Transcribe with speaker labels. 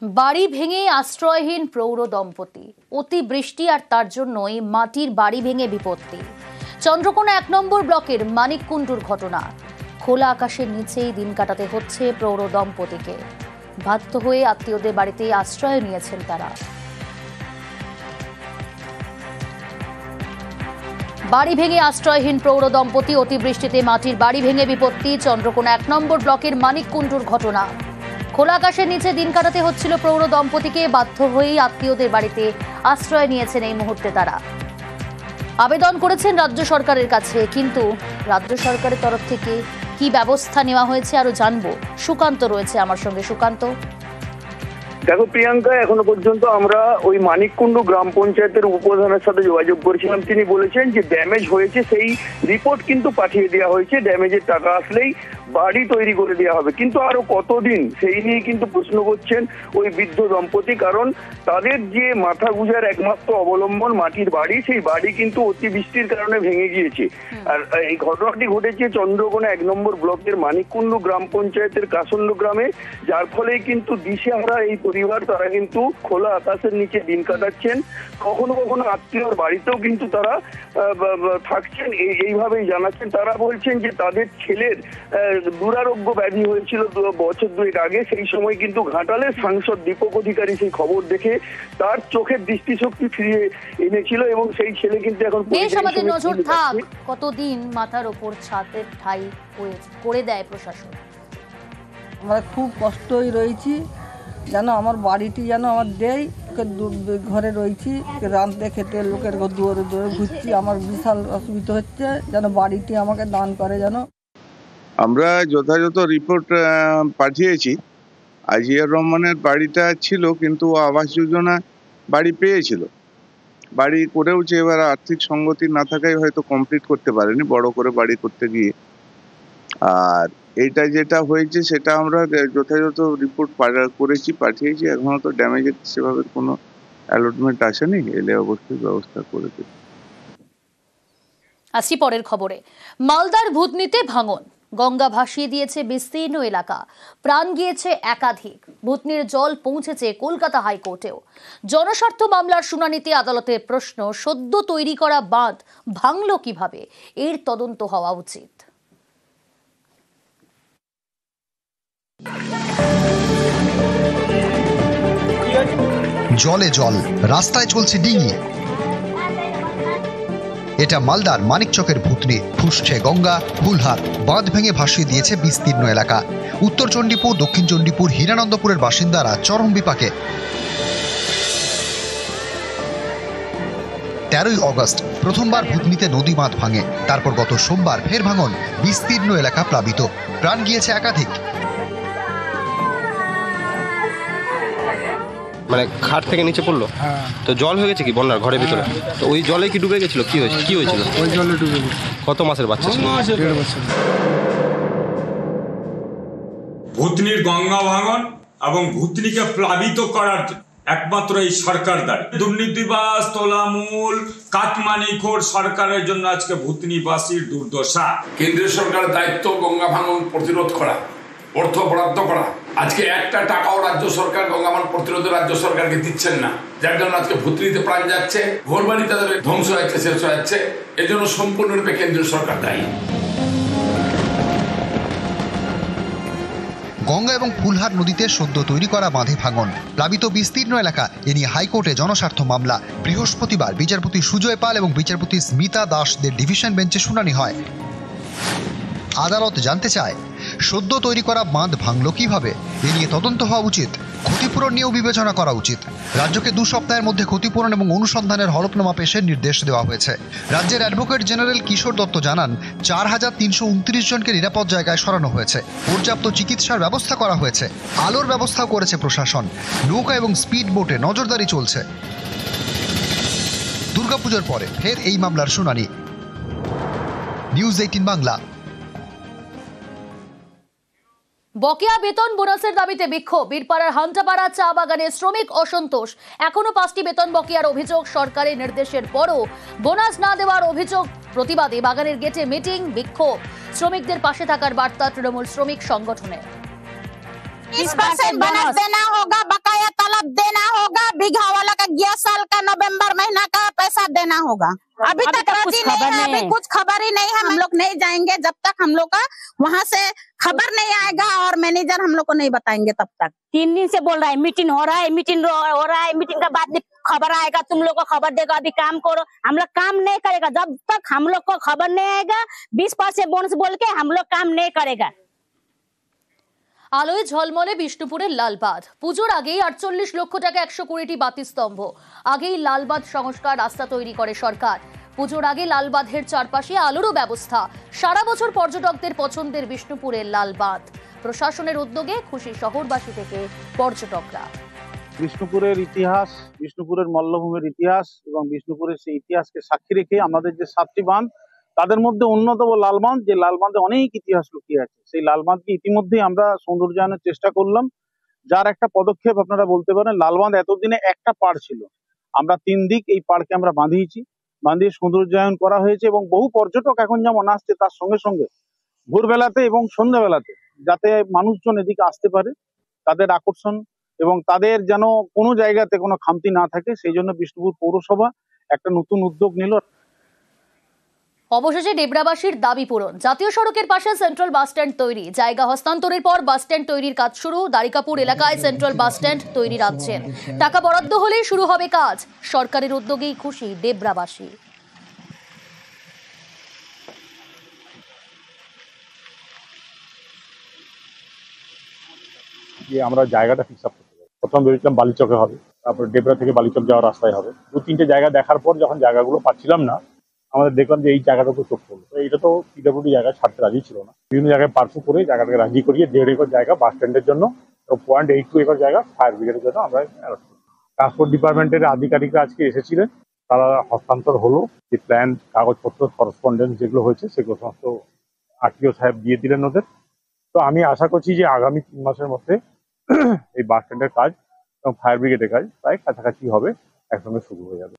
Speaker 1: বাড়ি ভেঙে আশ্রয়হীন প্রৌঢ় দম্পতি, অতিবৃষ্টি আর তার জন্যই মাটির বাড়ি ভেঙে বিপত্তি। চন্দ্রকোনা 1 নম্বর ব্লকের মানিককুণ্ডুর ঘটনা। খোলা আকাশের নিচেই দিন কাটাতে হচ্ছে প্রৌঢ় দম্পতিকে। বাধ্য হয়ে আত্মীয়দের বাড়িতে আশ্রয় নিয়েছেন তারা। বাড়ি ভেঙে আশ্রয়হীন প্রৌঢ় দম্পতি, অতিবৃষ্টিতে মাটির বাড়ি ভেঙে বিপত্তি। চন্দ্রকোনা 1 নম্বর ব্লকের মানিককুণ্ডুর ঘটনা। খোলা আকাশের নিচে দিন কাটাতে হচ্ছিল প্রৌঢ় দম্পতিকে। বাধ্য হয়েই আত্মীয়দের বাড়িতে আশ্রয় নিয়েছেন এই মুহূর্তে তারা। আবেদন করেছেন রাজ্য সরকারের কাছে, কিন্তু রাজ্য সরকারের তরফ থেকে কি ব্যবস্থা নেওয়া হয়েছে আরো জানবো। সুকান্ত রয়েছে আমার সঙ্গে। সুকান্ত,
Speaker 2: দেখো প্রিয়াঙ্কা, এখনো পর্যন্ত আমরা ওই মানিককুণ্ডু গ্রাম পঞ্চায়েতের উপপ্রধানের সাথে যোগাযোগ করেছিলাম। তিনি বলেছেন যে ড্যামেজ হয়েছে, সেই রিপোর্ট কিন্তু পাঠিয়ে দেওয়া হয়েছে। ড্যামেজের টাকা আসলেই বাড়ি তৈরি করে দেওয়া হবে। কিন্তু আরো কতদিন, সেই নিয়ে কিন্তু প্রশ্ন করছেন ওই বৃদ্ধ দম্পতি। কারণ তাদের যে মাথা গুঁজার একমাত্র অবলম্বন মাটির বাড়ি, সেই বাড়ি কিন্তু অতিবৃষ্টির কারণে ভেঙে গিয়েছে। আর এই ঘটনাটি ঘটেছে চন্দ্রকোনা 1 নম্বর ব্লকের মানিককুণ্ডু গ্রাম পঞ্চায়েতের কাসন্ড গ্রামে, যার ফলে কিন্তু দিশেহারা এই পরিবার। তারা কিন্তু খোলা আকাশের নিচে দিন কাটাচ্ছেন। কখনো কখনো আত্মীয়র বাড়িতেও কিন্তু তারা থাকছেন। এইভাবেই জানাচ্ছেন। তারা বলছেন যে তাদের ছেলের দুরারোগ্য ব্যাধি হয়েছিল 2 বছর আগে। সেই সময় কিন্তু ঘাটালের সাংসদ দীপক অধিকারী সেই খবর দেখে তার চোখের দৃষ্টিশক্তি ফিরিয়ে এনেছিল, এবং সেই ছেলে কিন্তু এখন
Speaker 1: আমাদের নজর থাক কতদিন মাথার ওপর ছাদের ঠাঁই করে দেয় প্রশাসন।
Speaker 3: আমরা খুব কষ্টই রয়েছি, যেন আমার বাড়িটি যেন আমার দেয়। ঘরে রয়েছি, রাঁধতে খেতে লোকের দুয়ারে দুয়ারে ঘুরছি। আমার বিশাল অসুবিধা হচ্ছে, যেন বাড়িটি আমাকে দান করে। যেন
Speaker 4: আমরা যথাযথ রিপোর্ট পাঠিয়েছি। আজিয়ার রহমানের বাড়িটা ছিল, কিন্তু আবাস যোজনা বাড়ি পেয়েছিল, বাড়ি করেওছে। এবার আর্থিক সঙ্গতি না থাকায় হয়তো কমপ্লিট করতে পারেনি বড় করে বাড়ি করতে গিয়ে। আর এইটা যেটা হয়েছে সেটা আমরা যথাযথ রিপোর্ট করেছি, পাঠিয়েছি। এখনো তো ড্যামেজের সেভাবে কোনো অ্যালটমেন্ট আসেনি, এলে অবশ্যই ব্যবস্থা করে দেবে।
Speaker 1: আসি পরের খবরে। মালদার ভূতনিতে ভাঙন, গঙ্গা ভাসিয়ে দিয়েছে বিস্তীর্ণ এলাকা, প্রাণ গিয়েছে একাধিক। ভূতনির জল পৌঁছেছে কলকাতা হাইকোর্টেও। জনস্বার্থ মামলার শুনানিতে আদালতের প্রশ্ন, সদ্য তৈরি করা বাঁধ ভাঙল কিভাবে? এর তদন্ত হওয়া উচিত।
Speaker 5: জলে জল, রাস্তায় চলছে ডিঙি। এটা মালদার মানিকচকের ভূতনি। ফুসছে গঙ্গা, ফুলহার। বাঁধ ভেঙে ভাসিয়ে দিয়েছে বিস্তীর্ণ এলাকা। উত্তর চণ্ডীপুর, দক্ষিণ চণ্ডীপুর, হীরানন্দপুরের বাসিন্দারা চরম বিপাকে। 13ই অগস্ট প্রথমবার ভূতনিতে নদী বাঁধ ভাঙে। তারপর গত সোমবার ফের ভাঙন, বিস্তীর্ণ এলাকা প্লাবিত, প্রাণ গিয়েছে একাধিক।
Speaker 6: মানে ঘাট থেকে নিচে পড়লো, তো জল হয়ে গেছে কি বন্যার ঘরের ভিতরে? তো ওই জলে কি ডুবে গেছিল? কি হয়েছিল?
Speaker 7: ওই জলে ডুবে গেছে।
Speaker 6: কত মাসের বাচ্চা ছিল?
Speaker 7: 1.5 বছর।
Speaker 8: ভূতনির গঙ্গা ভাঙন এবং ভূতনিকে প্লাবিত করার একমাত্র এই সরকার দায়ী। দুর্নীতিবাজ, তোলামূল, কাটমানিখোর সরকারের জন্য আজকে ভূতনিবাসীর দুর্দশা।
Speaker 9: কেন্দ্রীয় সরকারের দায়িত্ব গঙ্গা ভাঙন প্রতিরোধ করা, অর্থ বরাদ্দ করা। আজকে একটা টাকাও রাজ্য সরকার গঙ্গা ভাঙন প্রতিরোধে রাজ্য সরকারকে দিচ্ছেন না, যার জন্য আজকে ভূতনিতে প্রাণ যাচ্ছে, ঘরবাড়ি তাদের ধ্বংস হচ্ছে, শেষ হয়ে যাচ্ছে। এর জন্য সম্পূর্ণরূপে কেন্দ্রীয় সরকার দায়ী।
Speaker 5: গঙ্গা এবং ফুলহার নদীতে সদ্য তৈরি করা বাঁধে ভাঙন, প্লাবিত বিস্তীর্ণ এলাকা। এ নিয়ে হাইকোর্টে জনস্বার্থ মামলা। বৃহস্পতিবার বিচারপতি সুজয় পাল এবং বিচারপতি স্মিতা দাসদের ডিভিশন বেঞ্চে শুনানি হয়। আদালত জানতে চায়, সদ্য তৈরি করা বাঁধ ভাঙল কিভাবে? এ নিয়ে তদন্ত হওয়া উচিত, ক্ষতিপূরণ নিয়েও বিবেচনা করা উচিত। রাজ্যকে 2 সপ্তাহের মধ্যে ক্ষতিপূরণ এবং অনুসন্ধানের হলফনামা পেশের নির্দেশ দেওয়া হয়েছে। রাজ্যের অ্যাডভোকেট জেনারেল কিশোর দত্ত জানান, 4329 জনকে নিরাপদ জায়গায় সরানো হয়েছে, পর্যাপ্ত চিকিৎসার ব্যবস্থা করা হয়েছে, আলোর ব্যবস্থাও করেছে প্রশাসন। নৌকা এবং স্পিড বোটে নজরদারি চলছে। দুর্গাপুজোর পরে ফের এই মামলার শুনানি। নিউজ 18 বাংলা।
Speaker 1: বকেয়া বেতন বোনাসের দাবিতে বিক্ষোভ। বীরপাড়ার হান্টাপাড়া চা বাগানের শ্রমিক অসন্তোষ। এখনো 5টি বেতন বকেয়ার অভিযোগ। সরকারের নির্দেশের পরও বোনাস না দেওয়ার অভিযোগ। প্রতিবাদে বাগানের গেটে মিটিং, বিক্ষোভ। শ্রমিকদের পাশে থাকার বার্তা তৃণমূল শ্রমিক সংগঠনের।
Speaker 10: 20% बोनस देना होगा, बकाया
Speaker 7: अब देना होगा, बीघा वाला का 11 साल का नवंबर महीना का पैसा देना होगा। अभी तक राजी नहीं है, अभी कुछ खबर ही नहीं है। हम लोग नहीं जाएंगे जब तक हम लोग का वहाँ से खबर नहीं आएगा और मैनेजर हम लोग को नहीं बताएंगे तब तक।
Speaker 10: 3 दिन से बोल रहा है मीटिंग हो रहा है, मीटिंग हो रहा है, मीटिंग का बाद में खबर आएगा, तुम लोग को खबर देगा, अभी काम करो। हम लोग काम नहीं करेगा जब तक हम लोग को खबर नहीं आएगा। 20% बोनस बोल के हम लोग काम नहीं करेगा।
Speaker 1: আলোয় ঝলমলে বিষ্ণুপুরের লালবাঁধ। পুজোর আগেই 48 লক্ষ টাকা 120টি বাতিস্তম্ভ। আগেই লালবাঁধ সংস্কার রাস্তা তৈরি করে সরকার। পুজোর আগে লালবাঁধের চারপাশে আলোরও ব্যবস্থা। সারা বছর পর্যটকদের পছন্দের বিষ্ণুপুরের লালবাঁধ। প্রশাসনের উদ্যোগে খুশি শহরবাসী থেকে পর্যটকরা।
Speaker 11: বিষ্ণুপুরের ইতিহাস, বিষ্ণুপুরের মল্লভূমির ইতিহাস এবং বিষ্ণুপুরের সেই ইতিহাসকে সাক্ষী রেখে আমাদের যে 7টি বাঁধ, তাদের মধ্যে অন্যতম লালবাঁধ, যে লালবাঁধে অনেক ইতিহাস লুকিয়ে আছে। সেই লালবাঁধকে ইতিমধ্যেই আমরা সৌন্দর্যায়নের চেষ্টা করলাম, যার একটা পদক্ষেপ আপনারা বলতে পারেন। লালবাঁধ এতদিনে একটা পাড় ছিল, আমরা 3 দিক এই পাড়কে আমরা বাঁধিয়েছি, বাঁধিয়ে সৌন্দর্যায়ন করা হয়েছে এবং বহু পর্যটক এখন যেমন আসছে তার সঙ্গে সঙ্গে ভোরবেলাতে এবং সন্ধ্যাবেলাতে যাতে মানুষজন এদিকে আসতে পারে, তাদের আকর্ষণ এবং তাদের যেন কোনো জায়গাতে কোনো খামতি না থাকে, সেই জন্য বিষ্ণুপুর পৌরসভা একটা নতুন উদ্যোগ নিল।
Speaker 1: অবশেষে ডেবরাবাসীর দাবি পূরণ। জাতীয় সড়কের পাশে সেন্ট্রাল বাস স্ট্যান্ড তৈরি। জায়গা হস্তান্তরের পর বাস স্ট্যান্ড তৈরির কাজ শুরু। দ্বারিকাপুর এলাকায় সেন্ট্রাল বাস স্ট্যান্ড তৈরি রাখছেন। টাকা বরাদ্দ হলেই শুরু হবে কাজ। সরকারের উদ্যোগেই খুশি ডেবরাবাসী।
Speaker 12: আমরা জায়গাটা ফিক্স আপ করতে পারি। প্রথম ভেবেছিলাম বালিচকে হবে, তারপর ডেবরা থেকে বালিচক যাওয়ার রাস্তায় হবে। 2-3টে জায়গা দেখার পর যখন জায়গাগুলো পাচ্ছিলাম না, আমাদের দেখলাম যে এই জায়গাটাকে চোখ পড়লো। তো এইটা তো পিডব্লিউডি জায়গায় ছাড়তে রাজি ছিল না। বিভিন্ন জায়গায় পার্সু করে জায়গাটাকে রাজি করিয়ে 1.5 একর জায়গা বাস স্ট্যান্ডের জন্য, 0.82 একর জায়গা ফায়ার ব্রিগেডের জন্য আমরা অ্যালট করি। ট্রান্সপোর্ট ডিপার্টমেন্টের আধিকারিকরা আজকে এসেছিলেন, তারা হস্তান্তর হলো। যে প্ল্যান, কাগজপত্র, করসপন্ডেন্স যেগুলো হয়েছে সেগুলো সমস্ত আরটিও সাহেব দিয়ে দিলেন ওদের। তো আমি আশা করছি যে আগামী 3 মাসের মধ্যে এই বাস স্ট্যান্ডের কাজ এবং ফায়ার ব্রিগেডের কাজ প্রায় কাছাকাছি হবে, একসঙ্গে শুরু হয়ে যাবে।